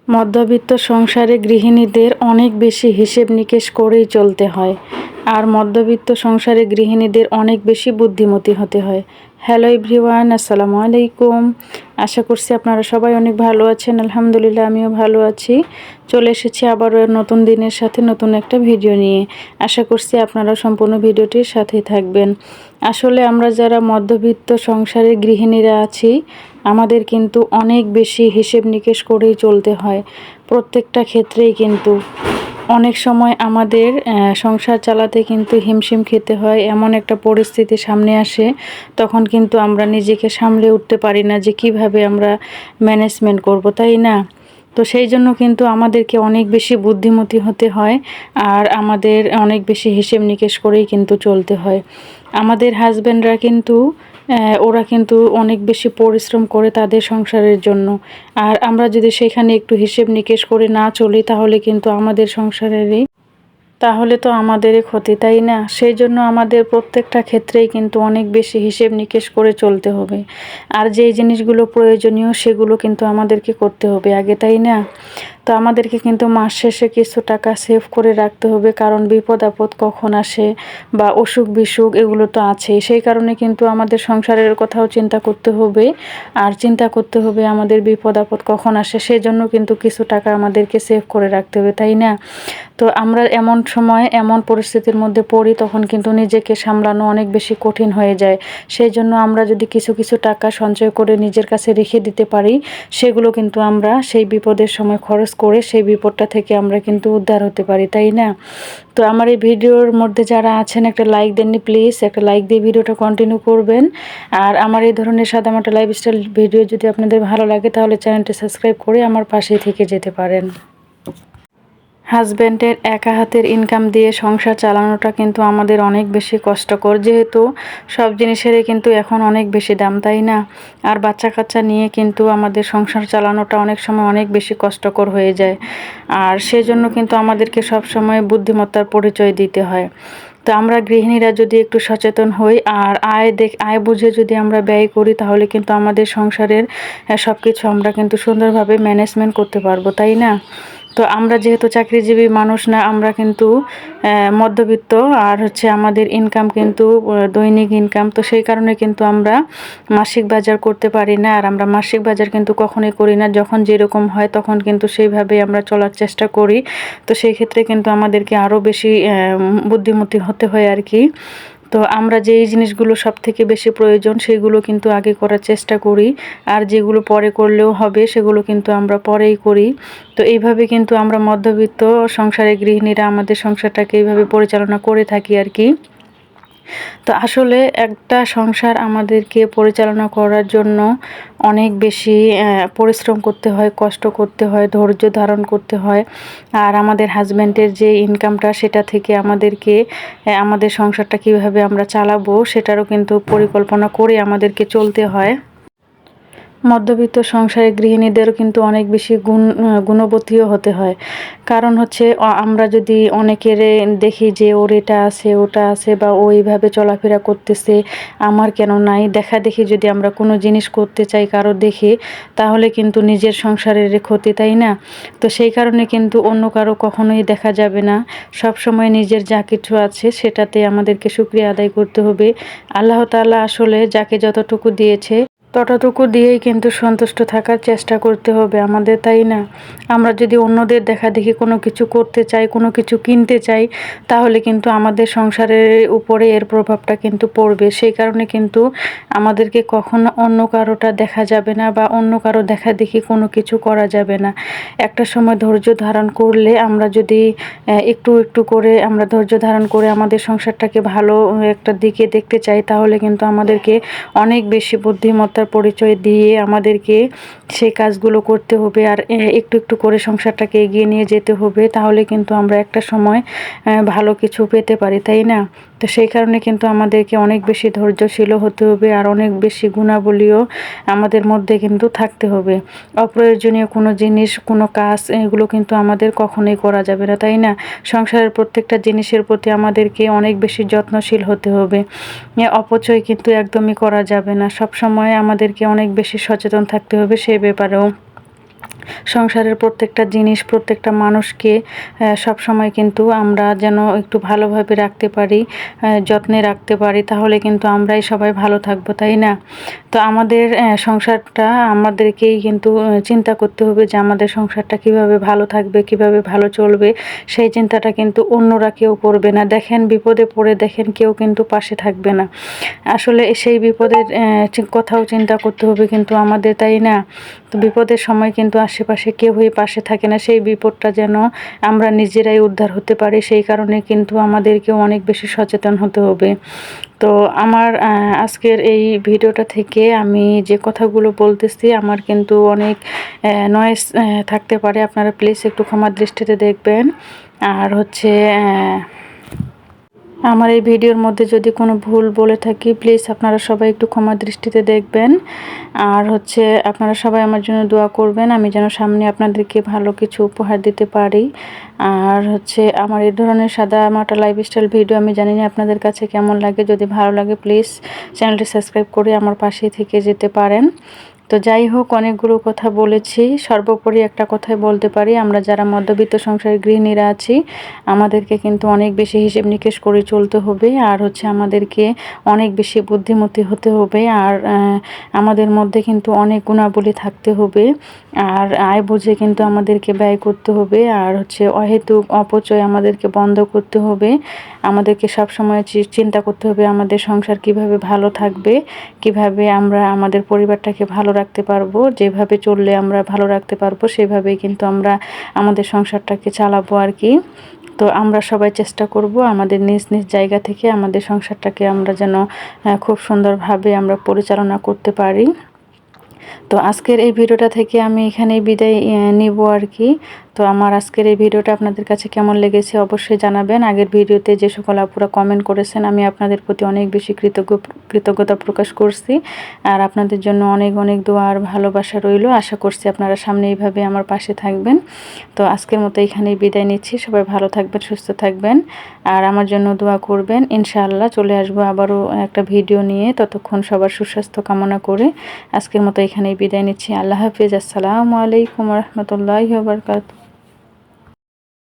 মধ্যবিত্ত সংসারে গৃহিণীদের অনেক বেশি হিসেব নিকেশ করেই চলতে হয়। আর মধ্যবিত্ত সংসারে গৃহিণীদের অনেক বেশি বুদ্ধিমতী হতে হয়। হ্যালো এভরিওয়ান, আসসালামু আলাইকুম। আশা করছি আপনারা সবাই অনেক ভালো আছেন। আলহামদুলিল্লাহ, আমিও ভালো আছি। চলে এসেছি আবারও নতুন দিনের সাথে নতুন একটা ভিডিও নিয়ে। আশা করছি আপনারা সম্পূর্ণ ভিডিওটির সাথেই থাকবেন। আসলে আমরা যারা মধ্যবিত্ত সংসারের গৃহিণীরা আছি, আমাদের কিন্তু অনেক বেশি হিসেব নিকেশ করেই চলতে হয় প্রত্যেকটা ক্ষেত্রেই। কিন্তু অনেক সময় আমাদের সংসার চালাতে কিন্তু হিমশিম খেতে হয়, এমন একটা পরিস্থিতি সামনে আসে, তখন কিন্তু আমরা নিজেকে সামলে উঠতে পারি না যে কিভাবে আমরা ম্যানেজমেন্ট করব, তাই না? তো সেই জন্য কিন্তু আমাদেরকে অনেক বেশি বুদ্ধিমতী হতে হয়, আর আমাদের অনেক বেশি হিসেব নিকেশ করেই কিন্তু চলতে হয়। আমাদের হাজব্যান্ডরা কিন্তু ওরা কিন্তু অনেক বেশি পরিশ্রম করে তাদের সংসারের জন্য, আর আমরা যদি সেখানে একটু হিসেব নিকেশ করে না চলি তাহলে কিন্তু আমাদের সংসারেরই তাহলে তো আমাদেরই ক্ষতি, তাই না? সেই জন্য আমাদের প্রত্যেকটা ক্ষেত্রেই কিন্তু অনেক বেশি হিসেব নিকেশ করে চলতে হবে। আর যেই জিনিসগুলো প্রয়োজনীয় সেগুলো কিন্তু আমাদেরকে করতে হবে আগে, তাই না? তো আমাদেরকে কিন্তু মাস শেষে কিছু টাকা সেভ করে রাখতে হবে, কারণ বিপদ আপদ কখন আসে বা অসুখ বিসুখ এগুলো তো আছেই। সেই কারণে কিন্তু আমাদের সংসারের কথাও চিন্তা করতে হবে, আর চিন্তা করতে হবে আমাদের বিপদ আপদ কখন আসে, সেই জন্য কিন্তু কিছু টাকা আমাদেরকে সেভ করে রাখতে হবে, তাই না? তো আমরা এমন সময় এমন পরিস্থিতির মধ্যে পড়ি, তখন কিন্তু নিজেকে সামলানো অনেক বেশি কঠিন হয়ে যায়। সেই জন্য আমরা যদি কিছু কিছু টাকা সঞ্চয় করে নিজের কাছে রেখে দিতে পারি, সেগুলো কিন্তু আমরা সেই বিপদের সময় খরচ করে সেই বিপদটা থেকে আমরা কিন্তু উদ্ধার হতে পারি, তাই না? তো আমার এই ভিডিওর মধ্যে যারা আছেন, একটা লাইক দেননি প্লিজ, একটা লাইক দিয়ে ভিডিওটা কন্টিনিউ করবেন। আর আমার এই ধরনের সাদামাটা লাইফস্টাইল ভিডিও যদি আপনাদের ভালো লাগে তাহলে চ্যানেলটি সাবস্ক্রাইব করে আমার পাশেই থেকে যেতে পারেন। হাজব্যান্ডের একা হাতের ইনকাম দিয়ে সংসার চালানোটা কিন্তু আমাদের অনেক বেশি কষ্টকর, যেহেতু সব জিনিসেরই কিন্তু এখন অনেক বেশি দাম, তাই না? আর বাচ্চা কাচ্চা নিয়ে কিন্তু আমাদের সংসার চালানোটা অনেক সময় অনেক বেশি কষ্টকর হয়ে যায়। আর সেজন্য কিন্তু আমাদেরকে সব সময় বুদ্ধিমত্তার পরিচয় দিতে হয়। তো আমরা গৃহিণীরা যদি একটু সচেতন হই আর আয় বুঝে যদি আমরা ব্যয় করি, তাহলে কিন্তু আমাদের সংসারের সব কিছু আমরা কিন্তু সুন্দরভাবে ম্যানেজমেন্ট করতে পারবো, তাই না? তো আমরা যেহেতু চাকরিজীবী মানুষ না, আমরা কিন্তু মধ্যবিত্ত, আর আমাদের ইনকাম কিন্তু দৈনিক ইনকাম। তো সেই কারণে কিন্তু আমরা মাসিক বাজার করতে পারি না, আর আমরা মাসিক বাজার কিন্তু কখনোই করি না। যখন যেরকম হয় তখন কিন্তু সেইভাবে আমরা চলার চেষ্টা করি। তো সেই ক্ষেত্রে কিন্তু আমাদেরকে আরও বেশি বুদ্ধিমতী হতে হয় আর কি। তো আমরা যেই জিনিসগুলো সব থেকে বেশি প্রয়োজন সেগুলো কিন্তু আগে করার চেষ্টা করি, আর যেগুলো পরে করলেও হবে সেগুলো কিন্তু আমরা পরেই করি। তো এইভাবে কিন্তু আমরা মধ্যবিত্ত সংসারের গৃহিণীরা আমাদের সংসারটাকে এইভাবে পরিচালনা করে থাকি আর কি। তো আসলে একটা সংসার আমাদেরকে পরিচালনা করার জন্য অনেক বেশি পরিশ্রম করতে হয়, কষ্ট করতে হয়, ধৈর্য ধারণ করতে হয়। আর আমাদের হাজব্যান্ডের যে ইনকামটা, সেটা থেকে আমাদেরকে আমাদের সংসারটা কীভাবে আমরা চালাবো সেটারও কিন্তু পরিকল্পনা করে আমাদেরকে চলতে হয়। মধ্যবিত্ত সংসারে গৃহিণীদেরও কিন্তু অনেক বেশি গুণবতীও হতে হয়। কারণ আমরা যদি অনেকের দেখি যে ওর এটা আছে ওটা আছে, বা ও এইভাবে চলাফেরা করতেছে, আমার কেন নাই, দেখা দেখি যদি আমরা কোনো জিনিস করতে চাই কারো দেখে, তাহলে কিন্তু নিজের সংসারের ক্ষতি, তাই না? তো সেই কারণে কিন্তু অন্য কারো কখনোই দেখা যাবে না। সব সময় নিজের যা কিছু আছে সেটাতে আমাদেরকে শুকরিয়া আদায় করতে হবে। আল্লাহ তাআলা আসলে যাকে যতটুকু দিয়েছে ততটুকু দিয়েই কিন্তু সন্তুষ্ট থাকার চেষ্টা করতে হবে আমাদের, তাই না? আমরা যদি অন্যদের দেখাদেখি কোনো কিছু করতে চাই, কোনো কিছু কিনতে চাই, তাহলে কিন্তু আমাদের সংসারের উপরে এর প্রভাবটা কিন্তু পড়বে। সেই কারণে কিন্তু আমাদেরকে কখনো অন্য কারোটা দেখা যাবে না, বা অন্য কারো দেখাদেখি কোনো কিছু করা যাবে না। একটা সময় ধৈর্য ধারণ করলে, আমরা যদি একটু একটু করে আমরা ধৈর্য ধারণ করে আমাদের সংসারটাকে ভালো একটা দিকে দেখতে চাই, তাহলে কিন্তু আমাদেরকে অনেক বেশি বুদ্ধিমত্তার পরিচয় দিয়ে আমাদেরকে সেই কাজগুলো করতে হবে, আর একটু একটু করে সংসারটাকে এগিয়ে নিয়ে যেতে হবে। তাহলে কিন্তু আমরা একটা সময় ভালো কিছু পেতে পারি, তাই না? তো সেই কারণে কিন্তু আমাদেরকে অনেক বেশি ধৈর্যশীল হতে হবে, আর অনেক বেশি গুণাবলীও আমাদের মধ্যে কিন্তু থাকতে হবে। অপ্রয়োজনীয় কোনো জিনিস, কোনো কাজ, এগুলো কিন্তু আমাদের কখনোই করা যাবে না, তাই না? সংসারের প্রত্যেকটা জিনিসের প্রতি আমাদেরকে অনেক বেশি যত্নশীল হতে হবে। অপচয় কিন্তু একদমই করা যাবে না। সব সময় আমাদেরকে অনেক বেশি সচেতন থাকতে হবে সেই ব্যাপারেও। সংসারের প্রত্যেকটা জিনিস প্রত্যেকটা মানুষকে সব সময় কিন্তু আমরা যেন একটু ভালোভাবে রাখতে পারি, যত্নে রাখতে পারি, তাহলে কিন্তু আমরাই সবাই ভালো থাকবো, তাই না? তো আমাদের সংসারটা আমাদেরকেই কিন্তু চিন্তা করতে হবে যে আমাদের সংসারটা কিভাবে ভালো থাকবে, কিভাবে ভালো চলবে। সেই চিন্তাটা কিন্তু অন্যরা কেউ করবে না। দেখেন বিপদে পড়ে দেখেন কেউ কিন্তু পাশে থাকবে না। আসলে সেই বিপদের কথাও চিন্তা করতে হবে কিন্তু আমাদের, তাই না? তো বিপদের সময় কিন্তু আশেপাশে কেউই পাশে থাকে না। সেই বিপদটা যেন আমরা নিজেরাই উদ্ধার হতে পারি, সেই কারণে কিন্তু আমাদেরকেও অনেক বেশি সচেতন হতে হবে। তো আমার আজকের এই ভিডিওটা থেকে আমি যে কথাগুলো বলতেছি আমার কিন্তু অনেক নয়েজ থাকতে পারে, আপনারা প্লিজ একটু ক্ষমার দৃষ্টিতে দেখবেন। আর হচ্ছে আমার এই ভিডিওর মধ্যে যদি কোনো ভুল বলে থাকি প্লিজ আপনারা সবাই একটু ক্ষমার দৃষ্টিতে দেখবেন। আর হচ্ছে আপনারা সবাই আমার জন্য দোয়া করবেন, আমি যেন সামনে আপনাদেরকে ভালো কিছু উপহার দিতে পারি। আর হচ্ছে আমার এই ধরনের সাদা মাটা লাইফস্টাইল ভিডিও আমি জানি না আপনাদের কাছে কেমন লাগে। যদি ভালো লাগে প্লিজ চ্যানেলটি সাবস্ক্রাইব করে আমার পাশে থেকে যেতে পারেন। তো যাই হোক, অনেকগুলো কথা বলেছি, সর্বোপরি একটা কথাই বলতে পারি, আমরা যারা মধ্যবিত্ত সংসারের গৃহিণীরা আছি আমাদেরকে কিন্তু অনেক বেশি হিসেব নিকেশ করে চলতে হবে। আর হচ্ছে আমাদেরকে অনেক বেশি বুদ্ধিমতী হতে হবে। আর আমাদের মধ্যে কিন্তু অনেক গুণাবলী থাকতে হবে। আর আয় বুঝে কিন্তু আমাদেরকে ব্যয় করতে হবে। আর হচ্ছে অহেতুক অপচয় আমাদেরকে বন্ধ করতে হবে। আমাদেরকে সবসময় চিন্তা করতে হবে আমাদের সংসার কিভাবে ভালো থাকবে, কিভাবে আমরা আমাদের পরিবারটাকে ভালো রাখতে পারবো। যেভাবে চললে আমরা ভালো রাখতে পারবো সেভাবেই কিন্তু আমরা আমাদের সংসারটাকে চালাবো আর কি। তো আমরা সবাই চেষ্টা করব আমাদের নিজ নিজ জায়গা থেকে আমাদের সংসারটাকে আমরা যেন খুব সুন্দরভাবে আমরা পরিচালনা করতে পারি। তো আজকের এই ভিডিওটা থেকে আমি এখানেই বিদায় নিব আর কি। তো আমার আজকের এই ভিডিওটা আপনাদের কাছে কেমন লেগেছে অবশ্যই জানাবেন। আগের ভিডিওতে যে সকল আপুরা কমেন্ট করেছেন আমি আপনাদের প্রতি অনেক বেশি কৃতজ্ঞতা প্রকাশ করছি। আর আপনাদের জন্য অনেক অনেক দোয়া আর ভালোবাসা রইল। আশা করছি আপনারা সামনে এইভাবে আমার পাশে থাকবেন। তো আজকের মতো এখানেই বিদায় নিচ্ছি। সবাই ভালো থাকবেন, সুস্থ থাকবেন, আর আমার জন্য দোয়া করবেন। ইনশাআল্লাহ চলে আসবো আবারও একটা ভিডিও নিয়ে। ততক্ষণ সবার সুস্বাস্থ্য কামনা করে আজকের মতো এখানেই বিদায় নিচ্ছি। আল্লাহ হাফিজ। আসসালামু আলাইকুম রহমতুল্লাহি ওয়া বারাকাতুহু।